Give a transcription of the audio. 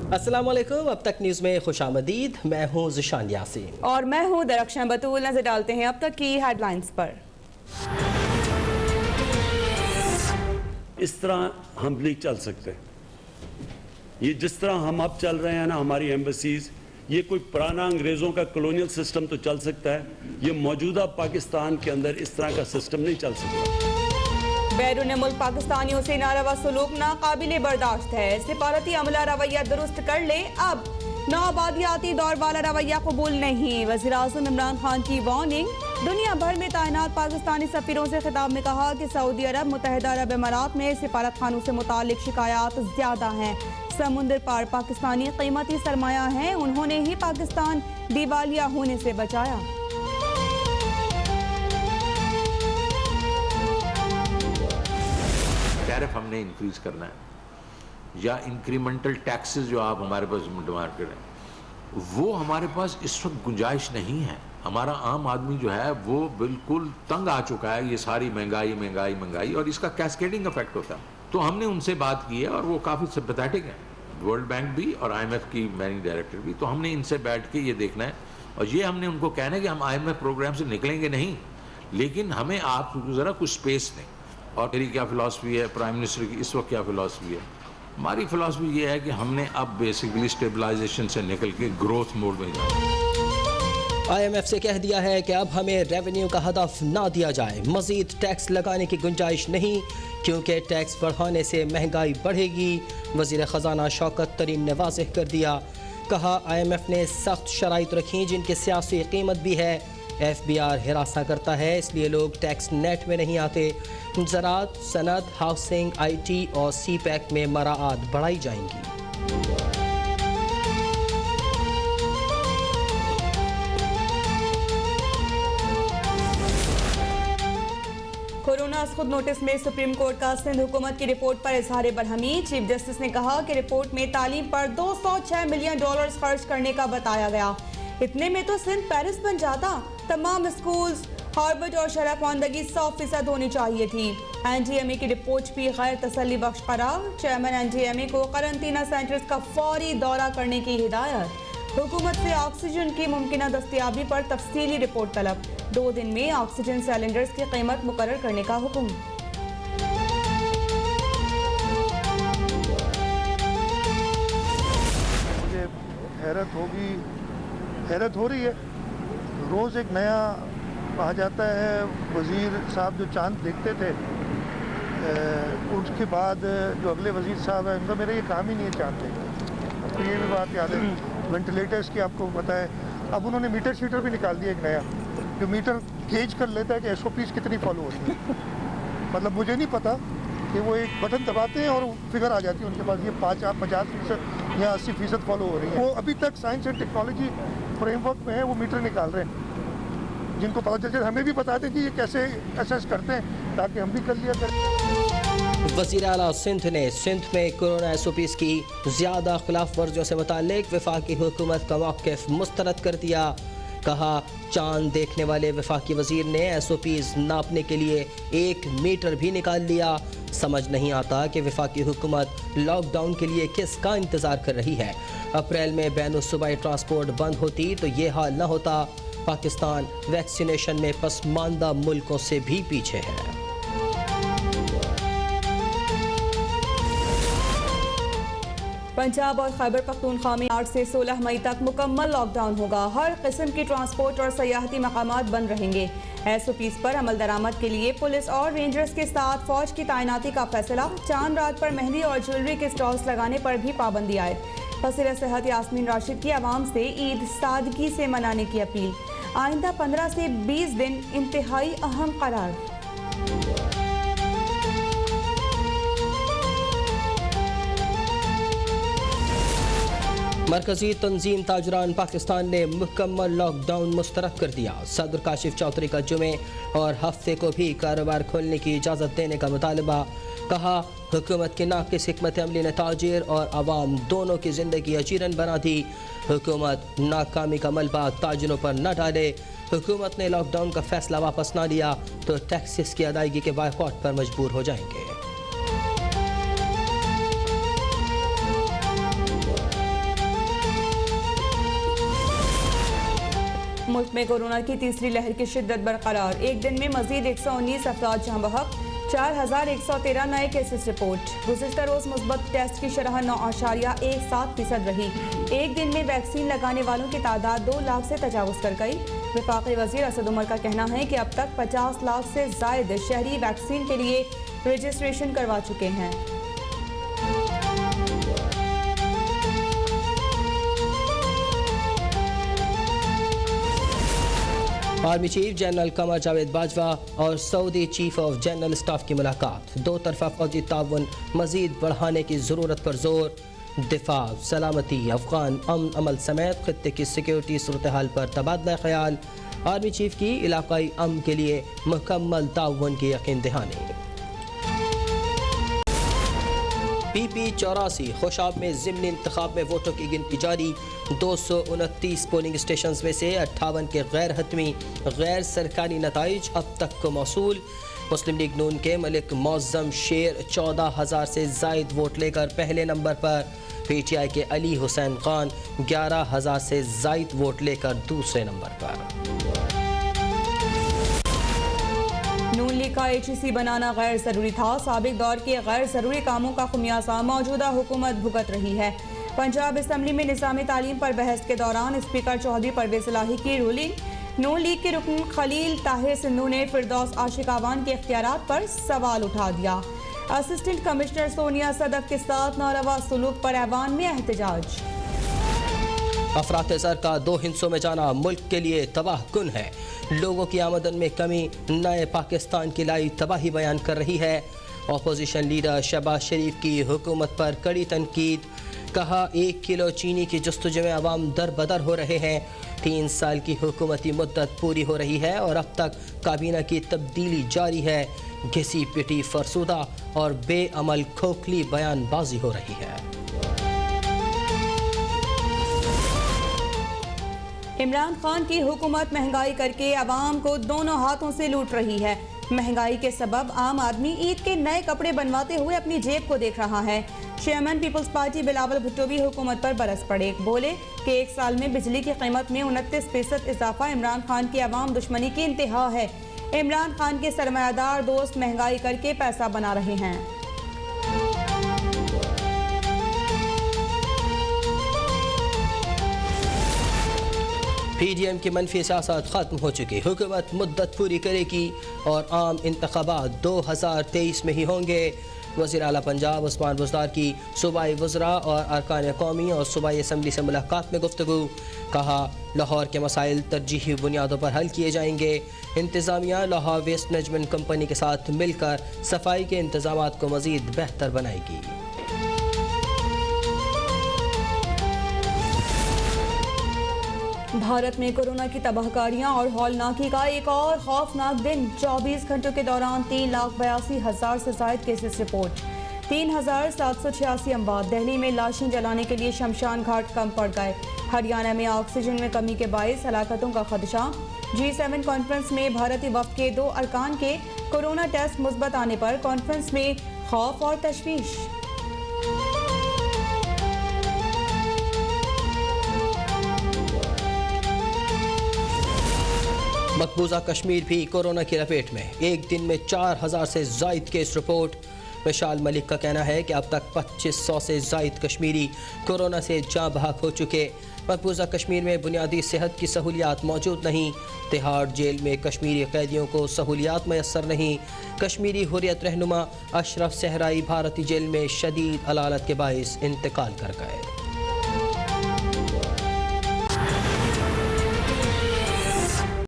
अस्सलाम वालेकुम। अब तक न्यूज़ में खुशामदीद। मैं हूँ ज़िशान यासीन और मैं हूँ दरख्शां बतूल। नजर डालते हैं अब तक की हेडलाइंस पर। इस तरह हम नहीं चल सकते। ये जिस तरह हम अब चल रहे हैं ना, हमारी एम्बेसीज, ये कोई पुराना अंग्रेज़ों का कॉलोनियल सिस्टम तो चल सकता है, ये मौजूदा पाकिस्तान के अंदर इस तरह का सिस्टम नहीं चल सकता। बैरून मुल्क पाकिस्तानियों से नारवा सलूक नाकाबिले बर्दाश्त है। सिफारती अमला रवैया दुरुस्त कर ले। अब नौआबादियाती दौर वाला रवैया कबूल नहीं। वज़ीर-ए-आज़म इमरान खान की वार्निंग। दुनिया भर में तैनात पाकिस्तानी सफीरों से खिताब में कहा कि सऊदी अरब, मुत्तहिदा अरब इमारात में सिफारत खानों से मुतालिक शिकायत ज्यादा हैं। समुद्र पार पाकिस्तानी कीमती सरमाया हैं। उन्होंने ही पाकिस्तान दिवालिया होने से बचाया। टैरिफ हमने इंक्रीज करना है या इंक्रीमेंटल टैक्सेस जो आप हमारे पास डिमांड करें, वो हमारे पास इस वक्त गुंजाइश नहीं है। हमारा आम आदमी जो है वो बिल्कुल तंग आ चुका है। ये सारी महंगाई महंगाई महंगाई और इसका कैस्केडिंग इफेक्ट होता है। तो हमने उनसे बात की है और वो काफ़ी सिंपैथेटिक है, वर्ल्ड बैंक भी और IMF की मैनेजिंग डायरेक्टर भी। तो हमने इनसे बैठ के ये देखना है और ये हमने उनको कहना है कि हम IMF प्रोग्राम से निकलेंगे नहीं, लेकिन हमें आप ज़रा कुछ स्पेस दें। और मेरी क्या फ़िलासफ़ी है, प्राइम मिनिस्टर की इस वक्त क्या फ़िलासफ़ी है? हमारी फ़िलासफ़ी ये है कि हमने अब बेसिकली स्टेबलाइजेशन से निकल के ग्रोथ मोड में जाना। IMF से कह दिया है कि अब हमें रेवेन्यू का हदफ ना दिया जाए। मज़ीद टैक्स लगाने की गुंजाइश नहीं, क्योंकि टैक्स बढ़ाने से महंगाई बढ़ेगी। वज़ीर ख़जाना शौकत तरीन ने वाज़ेह कर दिया। कहा IMF ने सख्त शराइत रखी जिनकी सियासी कीमत भी है। FBR हिरासा करता है, इसलिए लोग टैक्स नेट में नहीं आते। ज़राअत, सनत, हाउसिंग, IT और CPEC में मराआत बढ़ाई जाएंगी। कोरोना खुद नोटिस में सुप्रीम कोर्ट का सिंध हुकूमत की रिपोर्ट पर इजहार बरहमी। चीफ जस्टिस ने कहा कि रिपोर्ट में तालीम पर $206 मिलियन खर्च करने का बताया गया। इतने में तो सिंध पेरिस बन जाता। तमाम स्कूल्स, हार्वर्ड और शरह ख़वानदगी 100% होनी चाहिए थी। NDMA की रिपोर्ट भी गैर तसल्ली बख्श करार। चेयरमैन NDMA को करंतना सेंटर्स का फौरी दौरा करने की हिदायत। हुकूमत से ऑक्सीजन की मुमकिना दस्तयाबी पर तफसीली रिपोर्ट तलब। 2 दिन में ऑक्सीजन सिलेंडर्स की कीमत मुकर्रर करने का हुक्म। मुझे हैरत हो रही है। रोज़ एक नया कहा जाता है। वज़ीर साहब जो चांद देखते थे, उसके बाद जो अगले वज़ीर साहब हैं, उनका मेरा ये काम ही नहीं है चांद देखना। तो ये भी बात याद है। वेंटिलेटर्स की आपको पता है, अब उन्होंने मीटर शीटर भी निकाल दिया एक नया, जो मीटर गेज कर लेता है कि SOPs कितनी फॉलो होती है। मतलब मुझे नहीं पता कि वो एक बटन दबाते हैं और फिगर आ जाती है उनके पास, ये 50% या 80% फॉलो हो रही है। वो अभी तक साइंस एंड टेक्नोलॉजी फ्रेमवर्क में है, वो मीटर निकाल रहे हैं। जिनको पता चल जाए हमें भी बता दें कि ये कैसे असेस करते हैं, ताकि हम भी कर लिया करें। वज़ीर आला सिंध ने सिंध में कोरोना SOPs की ज़्यादा खिलाफ वर्जियों से मुताल्लिक वफाकी हुकूमत का मौक़िफ़ मुस्तरद कर दिया। कहा, चांद देखने वाले वफाकी वज़ीर ने SOPs नापने के लिए 1 मीटर भी निकाल लिया। समझ नहीं आता कि वफाकी हुकूमत लॉकडाउन के लिए किसका इंतज़ार कर रही है। अप्रैल में बैनुल-सूबाई ट्रांसपोर्ट बंद होती तो ये हाल न होता। पाकिस्तान वैक्सीनेशन में पसमानदा मुल्कों से भी पीछे है। पंजाब और खैबर पख्तूनख्वा में 8 से 16 मई तक मुकम्मल लॉकडाउन होगा। हर किस्म की ट्रांसपोर्ट और सयाहती मकामात बंद रहेंगे। SOPs पर अमल दरामद के लिए पुलिस और रेंजर्स के साथ फौज की तैनाती का फैसला। चांद रात पर मेहंदी और ज्वेलरी के स्टॉल्स लगाने पर भी पाबंदी आए। वज़ीर सेहत यास्मीन राशिद की आवाम से ईद सादगी से मनाने की अपील। आइंदा 15 से 20 दिन इंतहाई अहम करार। मरकजी तंजीम ताजरान पाकिस्तान ने मुकम्मल लॉकडाउन मुस्तरद कर दिया। सदर काशिफ चौधरी का जुमे और हफ्ते को भी कारोबार खोलने की इजाज़त देने का मुतालबा। कहा, हुकूमत की नाक़िस हिकमत अमली ने ताजिर और आवाम दोनों की ज़िंदगी अजीरन बना दी। हुकूमत नाकामी का मलबा ताजिरों पर न डाले। हुकूमत ने लॉकडाउन का फैसला वापस ना लिया तो टैक्सेस की अदायगी के बायकॉट पर मजबूर हो जाएंगे। मुल्क में कोरोना की तीसरी लहर की शिद्दत बरकरार। एक दिन में मजीद 119 अफराद जहां बहक, 4113 नए केसेस रिपोर्ट। गुज़िश्ता रोज़ मुस्बत टेस्ट की शरह 9.17% रही। एक दिन में वैक्सीन लगाने वालों की तादाद 2 लाख से तजावुज़ कर गई। वफाकी वज़ीर असद उमर का कहना है कि अब तक 50 लाख से ज़ायद शहरी वैक्सीन के लिए रजिस्ट्रेशन करवा चुके हैं। Army chief general Qamar Javed Bajwa और Saudi chief of general staff की मुलाकात। दो तरफा फौजी ताउन मजीद बढ़ाने की ज़रूरत पर जोर। दिफा, सलामती, अफगान अमन अमल समेत खित्ते की सिक्योरिटी सूरत हाल पर तबादला ख्याल। आर्मी चीफ की इलाकाई अमन के लिए मुकम्मल ताउन की यकीन दहानी। PP-84 खुशाब में ज़िमनी इंतखाब में वोटों की गिनती जारी। 229 पोलिंग स्टेशन में से 58 के गैर हतमी गैर सरकारी नताइज अब तक को मौसूल। मुस्लिम लीग नून के मलिक मौज़म शेर 14,000 से ज़ायद वोट लेकर पहले नंबर पर। PTI के अली हुसैन खान 11,000 से ज़ायद वोट लेकर दूसरे नंबर पर। नून लीग का HEC बनाना गैर ज़रूरी था। साबिक दौर के गैर ज़रूरी कामों का खुमियासा मौजूदा हुकूमत भुगत रही है। पंजाब असम्बली में निज़ाम तालीम पर बहस के दौरान स्पीकर चौधरी परवेज़ इलाही की रूलिंग। नून लीग के रुकन खलील ताहिर सिंधु ने फिरदौस आशिक आवान के इख्तियारात पर सवाल उठा दिया। असिस्टेंट कमिश्नर सोनिया सदक के साथ नारवा सलूक पर ऐवान में एहतजाज। अफरात ज़र का 2 हिस्सों में जाना मुल्क के लिए तबाह कुन है। लोगों की आमदन में कमी नए पाकिस्तान की लाई तबाही बयान कर रही है। अपोजिशन लीडर शहबाज शरीफ की हुकूमत पर कड़ी तनकीद। कहा 1 किलो चीनी की जस्तुजू में अवाम दर बदर हो रहे हैं। 3 साल की हुकूमती मुद्दत पूरी हो रही है और अब तक काबीना की तब्दीली जारी है। घिसी पिटी फरसुदा और बेअमल खोखली बयानबाजी हो रही है। इमरान खान की हुकूमत महंगाई करके आवाम को दोनों हाथों से लूट रही है। महंगाई के सबब आम आदमी ईद के नए कपड़े बनवाते हुए अपनी जेब को देख रहा है। Chairman people's party Bilawal Bhutto भी हुकूमत पर बरस पड़े। बोले कि 1 साल में बिजली की कीमत में 29% इजाफा इमरान खान की आवाम दुश्मनी की इंतहा है। इमरान खान के सरमायादार दोस्त महंगाई करके पैसा बना रहे हैं। PDM की मनफी सियासत खत्म हो चुकी। हुकूमत मुद्दत पूरी करेगी और आम इंतखाबात 2023 में ही होंगे। वज़ीर आला पंजाब उस्मान बुज़दार की सूबाई वज़रा और अरकान कौमी और सूबाई असम्बली से मुलाकात में गुफ्तगू। कहा लाहौर के मसाइल तरजीही बुनियादों पर हल किए जाएंगे। इंतज़ामिया लाहौर वेस्ट मैनेजमेंट कंपनी के साथ मिलकर सफाई के इंतजामात को मज़ीद बेहतर बनाएगी। भारत में कोरोना की तबाहकारियां और हौलनाकी का एक और खौफनाक दिन। 24 घंटों के दौरान 3,82,000 से ज़ायद केसेस रिपोर्ट। 3,786 अमवात। दिल्ली में लाशें जलाने के लिए शमशान घाट कम पड़ गए। हरियाणा में ऑक्सीजन में कमी के बायस हलाकतों का खदशा। G7 कॉन्फ्रेंस में भारतीय वफ़द के 2 अरकान के कोरोना टेस्ट मुस्बत आने पर कॉन्फ्रेंस में खौफ और तशवीश। मकबूजा कश्मीर भी कोरोना की लपेट में। एक दिन में 4,000 से ज़ायद केस रिपोर्ट। विशाल मलिक का कहना है कि अब तक 2500 से ज़ायद कश्मीरी कोरोना से जाँ बहक हो चुके। मकबूजा कश्मीर में बुनियादी सेहत की सहूलियात मौजूद नहीं। तिहाड़ जेल में कश्मीरी कैदियों को सहूलियात मैसर नहीं। कश्मीरी हुर्रियत रहनुमा अशरफ सहराई भारतीय जेल में शदीद अलालत के बायस इंतकाल कर गए।